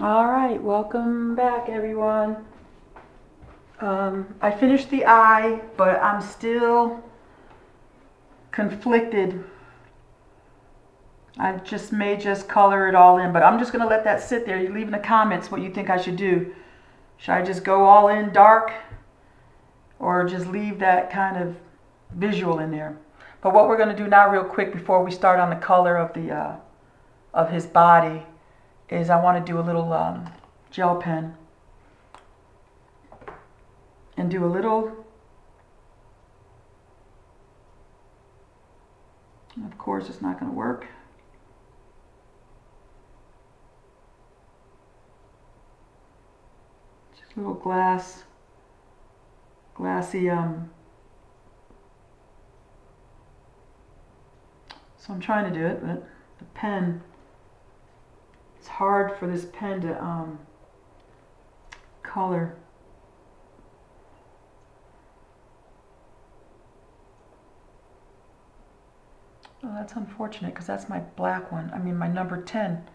All right, welcome back, everyone. I finished the eye, but I'm still conflicted. I just color it all in, but I'm just gonna let that sit there. You leave in the comments what you think I should do. Should I just go all in dark, or just leave that kind of visual in there? But what we're gonna do now, real quick, before we start on the color of the of his body, is I want to do a little gel pen and do a little. Of course, it's not going to work. Just a little glassy. So I'm trying to do it, but the pen. It's hard for this pen to color. Oh, that's unfortunate because that's my black one. I mean, my number 10.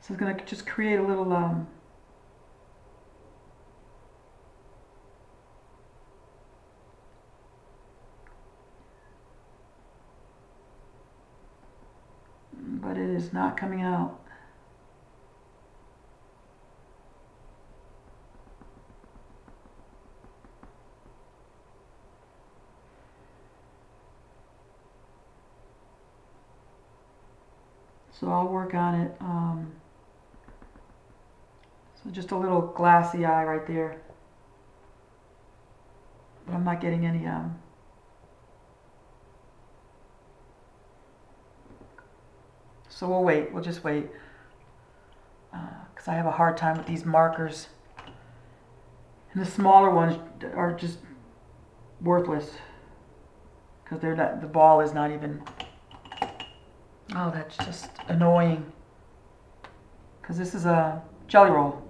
So it's going to just create a little but it is not coming out. So I'll work on it. So just a little glassy eye right there. But I'm not getting any so we'll wait. We'll just wait. Because I have a hard time with these markers. And the smaller ones are just worthless. Because they're not, the ball is not even. Oh, that's just annoying. Because this is a jelly roll.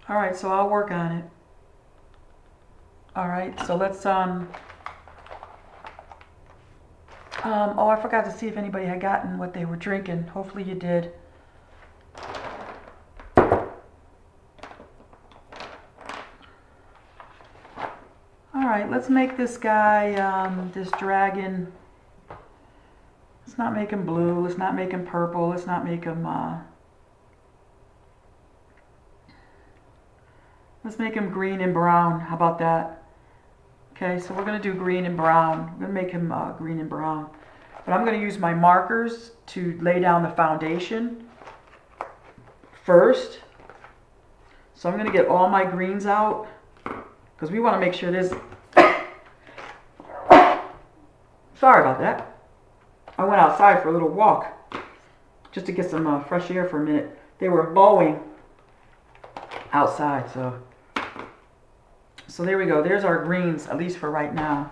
All right, so I'll work on it. All right, so let's oh, I forgot to see if anybody had gotten what they were drinking. Hopefully you did. All right, let's make this guy, this dragon. Let's not make him blue. Let's not make him purple. Let's not make him. Let's make him green and brown. How about that? Okay, so we're going to do green and brown. We're going to make him green and brown. But I'm going to use my markers to lay down the foundation first. So I'm going to get all my greens out because we want to make sure this. Sorry about that. I went outside for a little walk just to get some fresh air for a minute. They were blowing outside, so there we go. There's our greens, at least for right now.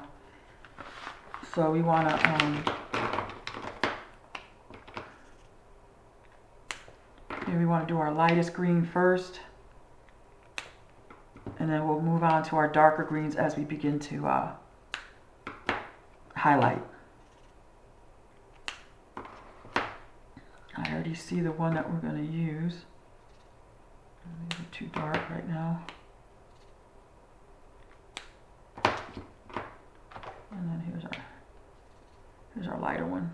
So we want to do our lightest green first, and then we'll move on to our darker greens as we begin to highlight. I already see the one that we're going to use. Maybe too dark right now. And then here's our lighter one.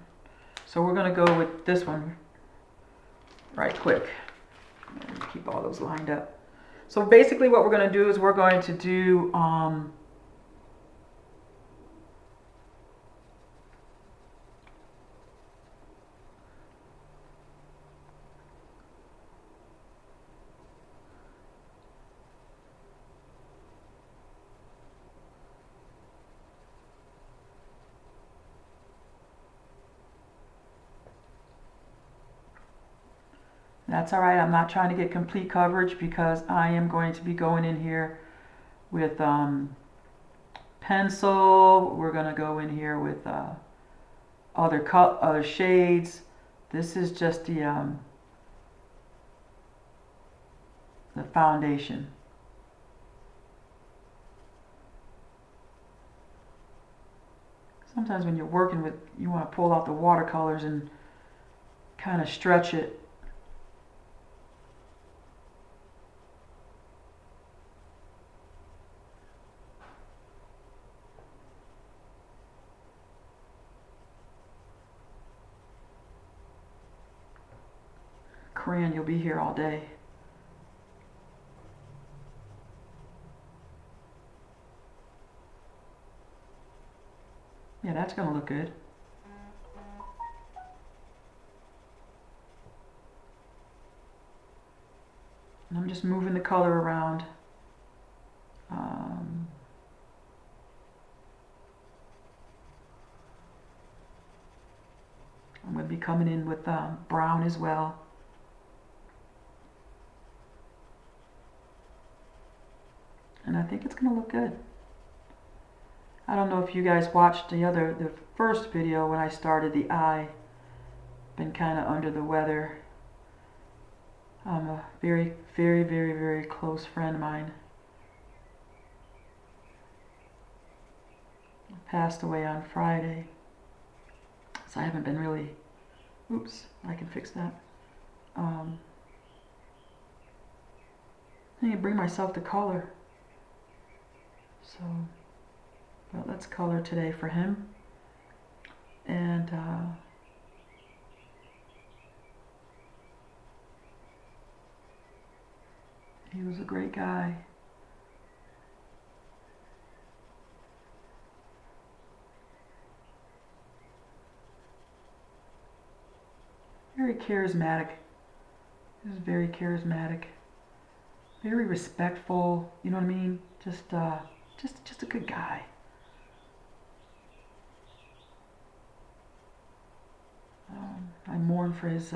So we're going to go with this one right quick. Keep all those lined up. So basically what we're going to do is we're going to do that's all right. I'm not trying to get complete coverage because I am going to be going in here with pencil. We're going to go in here with other shades. This is just the foundation. Sometimes when you're working with, you want to pull out the watercolors and kind of stretch it. Crayon, you'll be here all day. Yeah, that's gonna look good. And I'm just moving the color around. I'm going to be coming in with brown as well. And I think it's going to look good. I don't know if you guys watched the first video when I started the eye. Been kind of under the weather. A very, very, very, very close friend of mine passed away on Friday. So I haven't been really, oops, I can fix that. I need to bring myself to color. So, but let's color today for him. And he was a great guy. Very charismatic. He was very charismatic. Very respectful. You know what I mean? Just a good guy. I mourn for his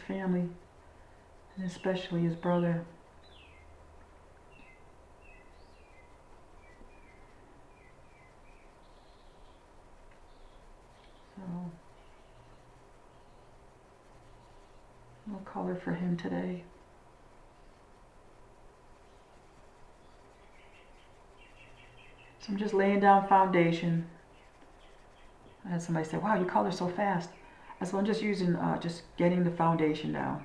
family, and especially his brother. So, no color for him today. So I'm just laying down foundation. I had somebody say, "Wow, you color so fast." So I'm just using, just getting the foundation down.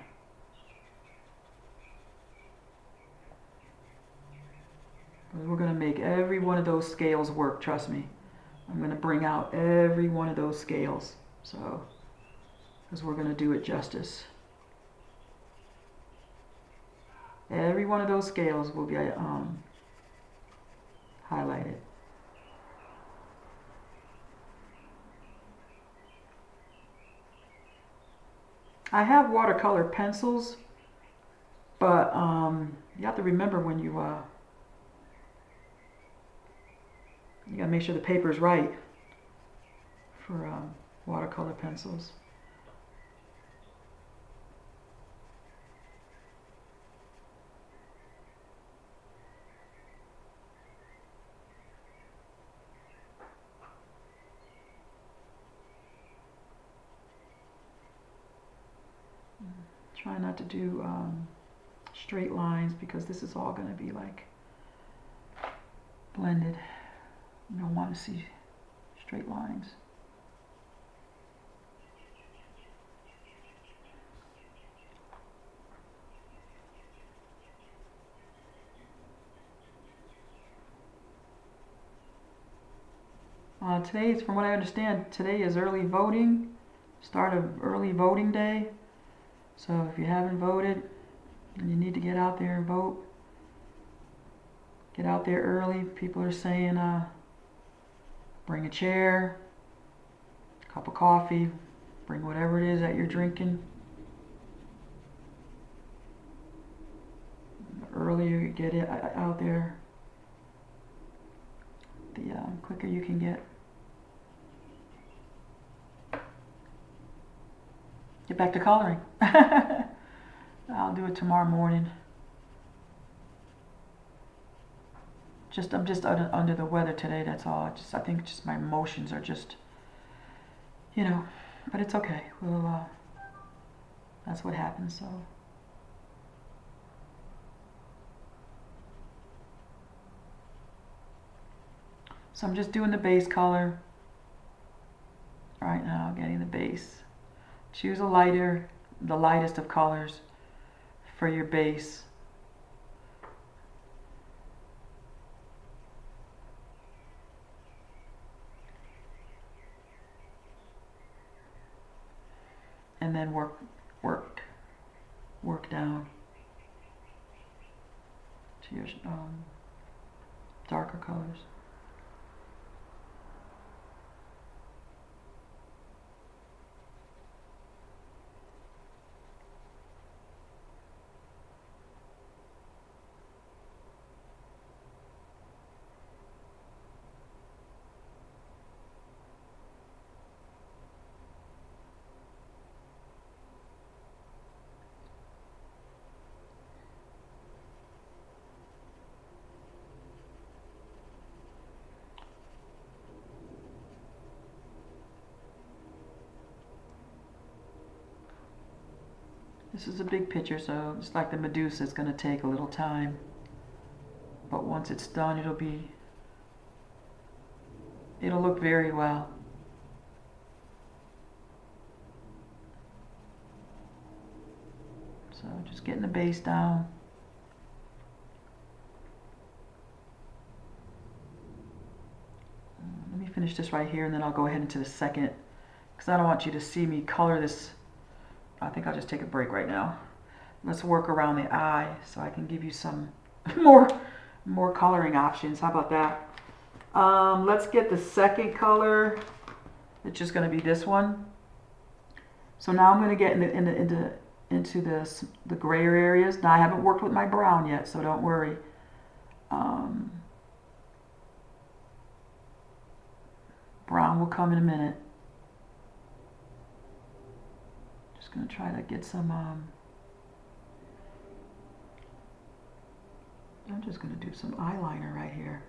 We're going to make every one of those scales work, trust me. I'm going to bring out every one of those scales, so, because we're going to do it justice. Every one of those scales will be highlighted. I have watercolor pencils, but you have to remember when you gotta make sure the paper is right for watercolor pencils. Try not to do straight lines because this is all going to be like blended. You don't want to see straight lines. Today, from what I understand, today is early voting, start of early voting day. So if you haven't voted and you need to get out there and vote, get out there early. People are saying bring a chair, a cup of coffee, bring whatever it is that you're drinking. The earlier you get it out there, the quicker you can get back to coloring. I'll do it tomorrow morning. I'm just under the weather today, that's all. I think just my emotions are just, but it's okay. We'll, that's what happens, so. So I'm just doing the base color. right now, getting the base. Choose a lighter, the lightest of colors for your base. And then work down to your darker colors. This is a big picture, so just like the Medusa, it's going to take a little time. But once it's done, it'll look very well. So just getting the base down. Let me finish this right here, and then I'll go ahead into the second, because I don't want you to see me color this. I think I'll just take a break right now. Let's work around the eye so I can give you some more coloring options. How about that? Let's get the second color. It's just going to be this one. So now I'm going to get into the grayer areas. Now I haven't worked with my brown yet, so don't worry. Brown will come in a minute. Just going to try to get some, I'm just going to do some eyeliner right here.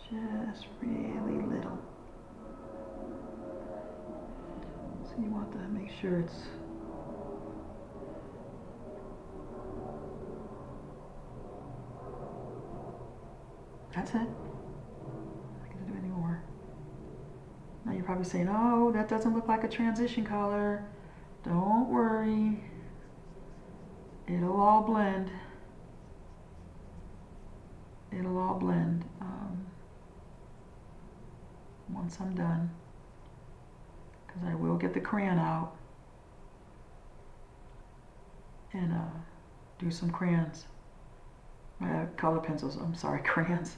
Just really little. So you want to make sure it's that's it. I'm not going to do any more. Now you're probably saying, oh, that doesn't look like a transition color. Don't worry. It'll all blend. It'll all blend once I'm done. Because I will get the crayon out and do some crayons. Color pencils, I'm sorry, crayons.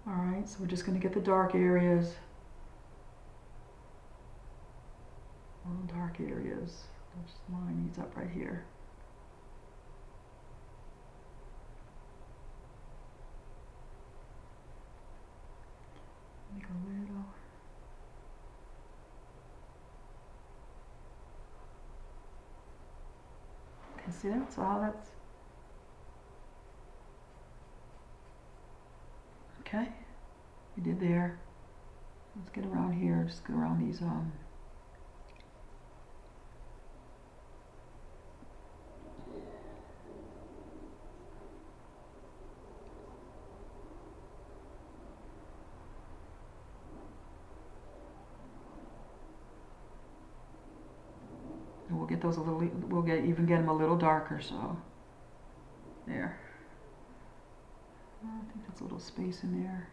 Alright, so we're just going to get the dark areas. Little dark areas. Let's line these up right here. Make a little. Okay, see that? So how that's okay. We did there. Let's get around here. Just go around these we'll get those a little, we'll even get them a little darker, so there. I think that's a little space in there.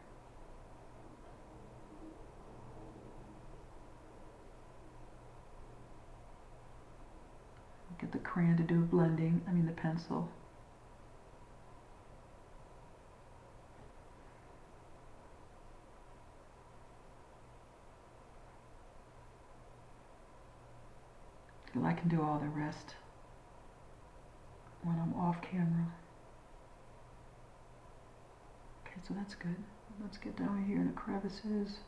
Get the crayon to do blending, the pencil. And I can do all the rest when I'm off camera. Okay, so that's good. Let's get down here in the crevices.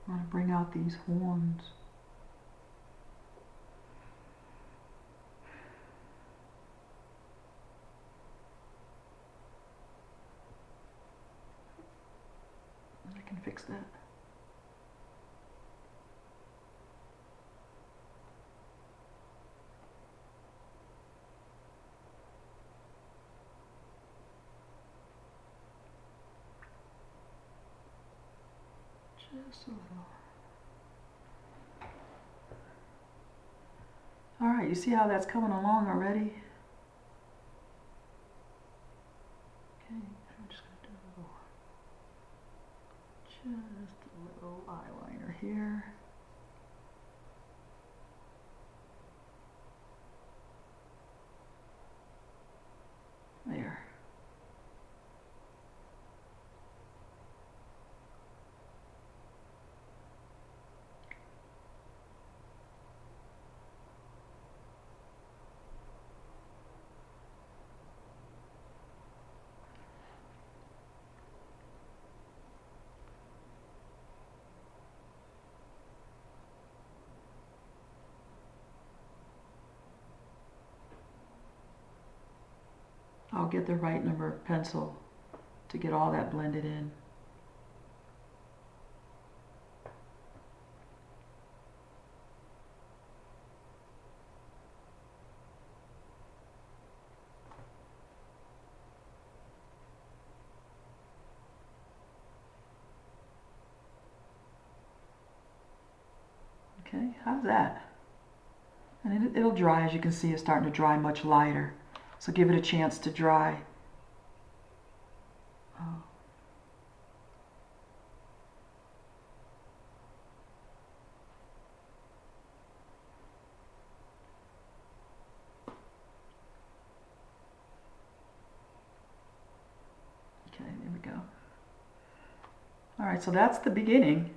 I want to bring out these horns. I can fix that. Just a little. All right, you see how that's coming along already? Okay, I'm just going to do just a little eyeliner here. There. I'll get the right number of pencil to get all that blended in. Okay, how's that? And it'll dry, as you can see, it's starting to dry much lighter. So give it a chance to dry. Oh. Okay, there we go. All right, so that's the beginning.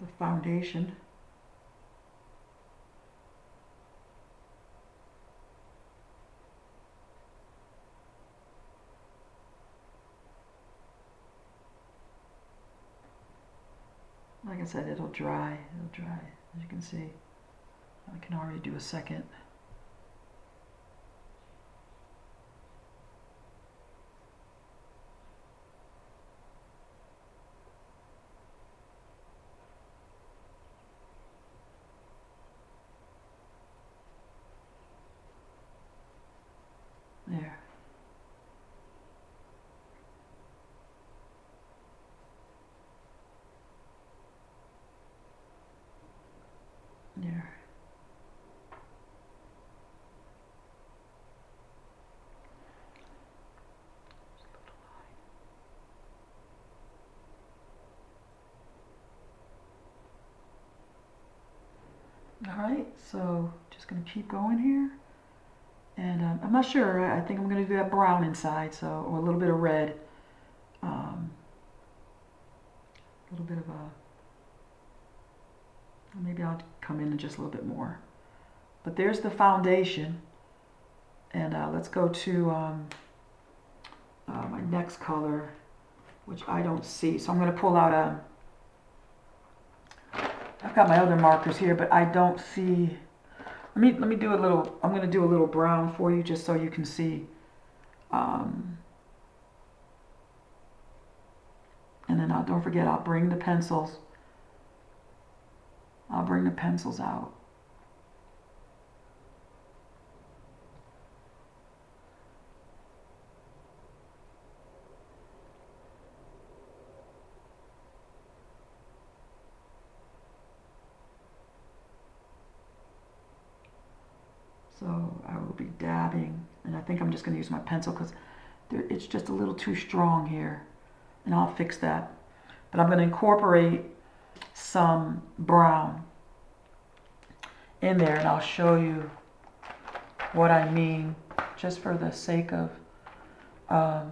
The foundation. Like I said, it'll dry, as you can see. I can already do a second. There. There. All right, so just gonna keep going here. And I'm not sure, I think I'm gonna do that brown inside, so, or a little bit of red. A little bit of a, maybe I'll come in just a little bit more. But there's the foundation. And let's go to my next color, which I don't see. So I'm gonna pull out a, I've got my other markers here, but I don't see. Let me do a little. I'm going to do a little brown for you, just so you can see. And then don't forget, I'll bring the pencils. I'll bring the pencils out. So I will be dabbing, and I think I'm just going to use my pencil because it's just a little too strong here, and I'll fix that. But I'm going to incorporate some brown in there, and I'll show you what I mean, just for the sake of, so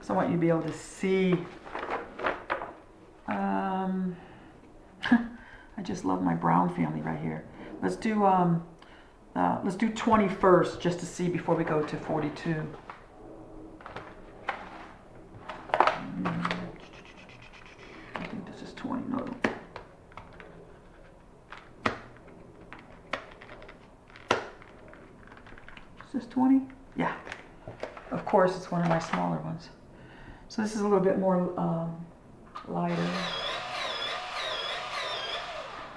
I want you to be able to see. I just love my brown family right here. Let's do 21st just to see before we go to 42. I think this is 21st. course, it's one of my smaller ones. So this is a little bit more lighter.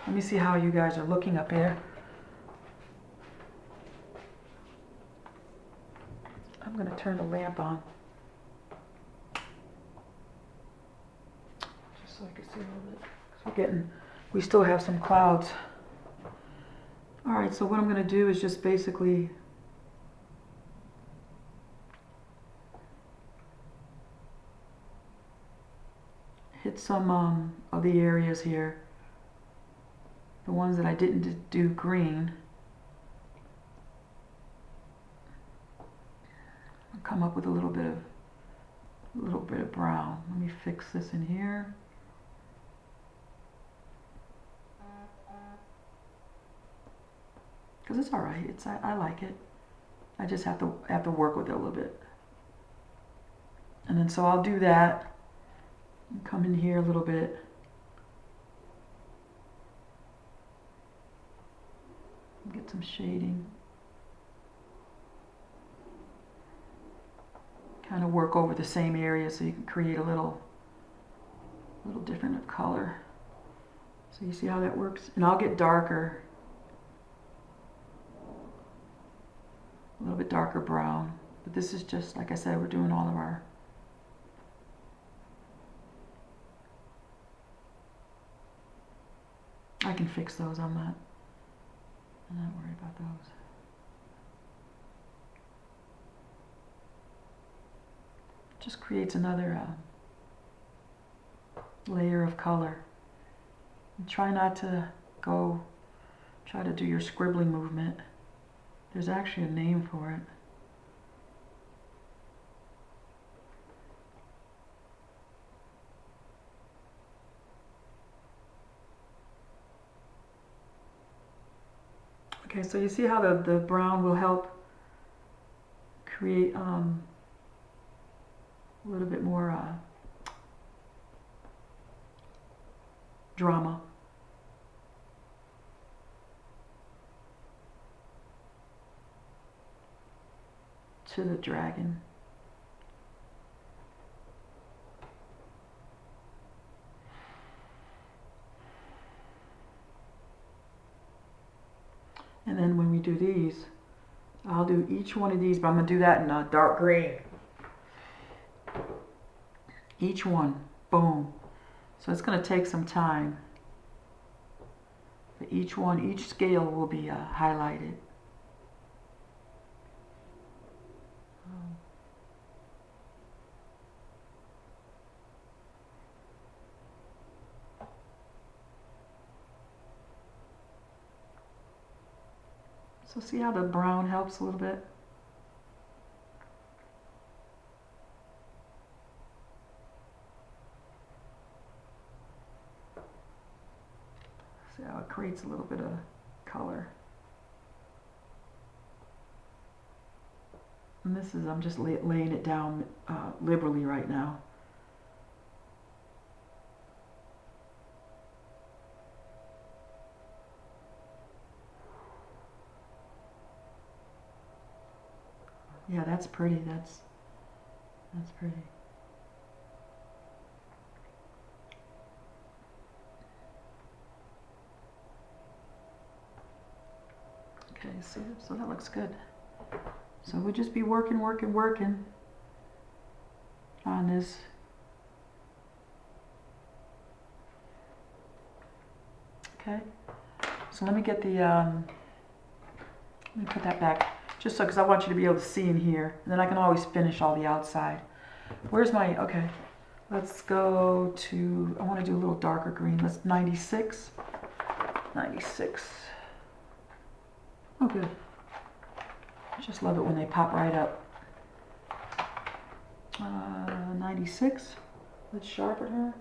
Let me see how you guys are looking up here. I'm going to turn the lamp on, just so I can see a little bit. We still have some clouds. All right, so what I'm going to do is just basically hit some of the areas here, the ones that I didn't do green. I'll come up with a little bit of brown. Let me fix this in here. Because it's all right. I like it. I just have to work with it a little bit. And then so I'll do that. Come in here a little bit. Get some shading. Kind of work over the same area so you can create a little different of color. So you see how that works? And I'll get darker. A little bit darker brown. But this is just, like I said, we're doing all of our I can fix those. I'm not worried about those. Just creates another layer of color. And try not to try to do your scribbling movement. There's actually a name for it. Okay, so you see how the brown will help create a little bit more drama. To the dragon. And then when we do these, I'll do each one of these, but I'm going to do that in a dark green. Each one, boom. So it's going to take some time. But each scale will be highlighted. So see how the brown helps a little bit? See how it creates a little bit of color. And this is, I'm just laying it down liberally right now. Yeah, that's pretty. That's pretty. Okay, see, so that looks good. So we'll just be working on this. Okay, so let me get the, let me put that back. Just so, because I want you to be able to see in here. And then I can always finish all the outside. Where's my, okay. Let's go to, I want to do a little darker green. Let's 96. 96. Oh, good. I just love it when they pop right up. 96. Let's sharpen her.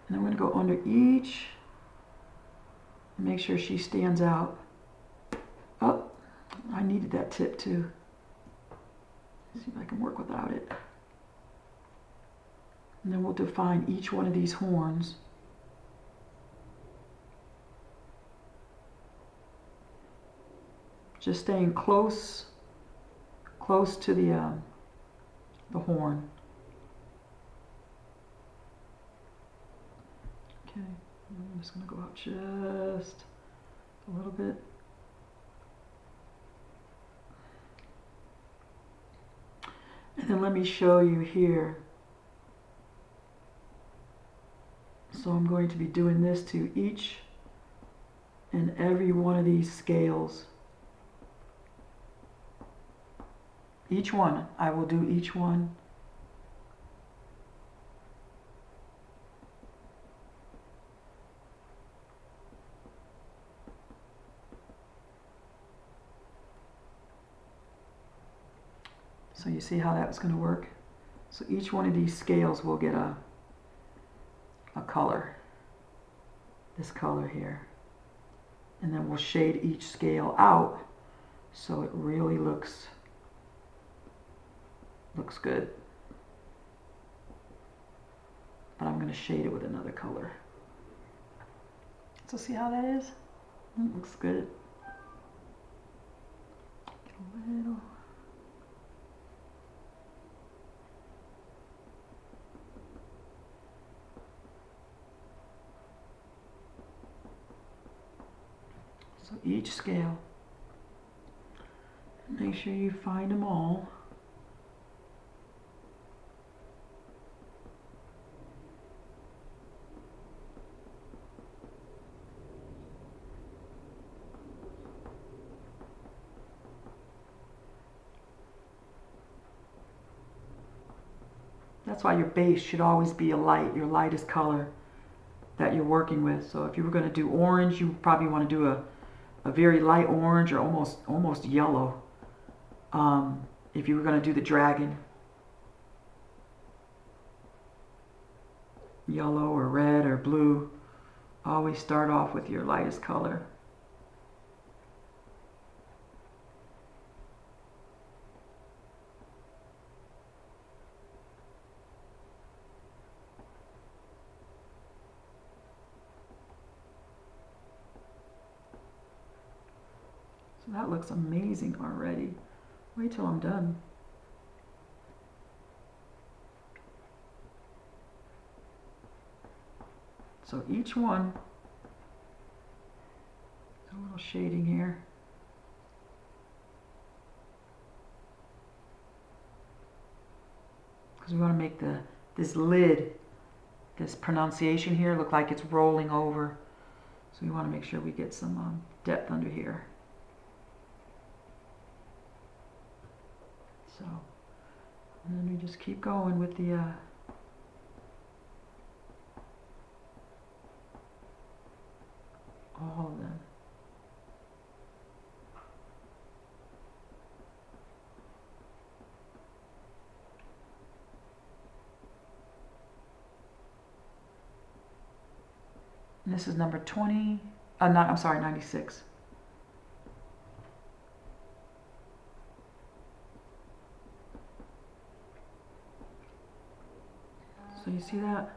And I'm going to go under each and make sure she stands out. Oh, I needed that tip too. Let's see if I can work without it. And then we'll define each one of these horns. just staying close to the horn. Okay, I'm just going to go out just a little bit. And then let me show you here. So I'm going to be doing this to each and every one of these scales. Each one, I will do each one. So you see how that's going to work? So each one of these scales will get a color, this color here. And then we'll shade each scale out so it really looks good. But I'm going to shade it with another color. So see how that is? It looks good. Get a little. So each scale, make sure you find them all. That's why your base should always be a light, your lightest color that you're working with. So if you were going to do orange, you probably want to do a very light orange or almost yellow. If you were going to do the dragon, yellow or red or blue, always start off with your lightest color. So that looks amazing already. Wait till I'm done. So each one, a little shading here. Because we want to make this lid, this pronunciation here, look like it's rolling over. So we want to make sure we get some depth under here. So, and then we just keep going with the all of them. And this is number 20, I'm sorry, 96. So you see that?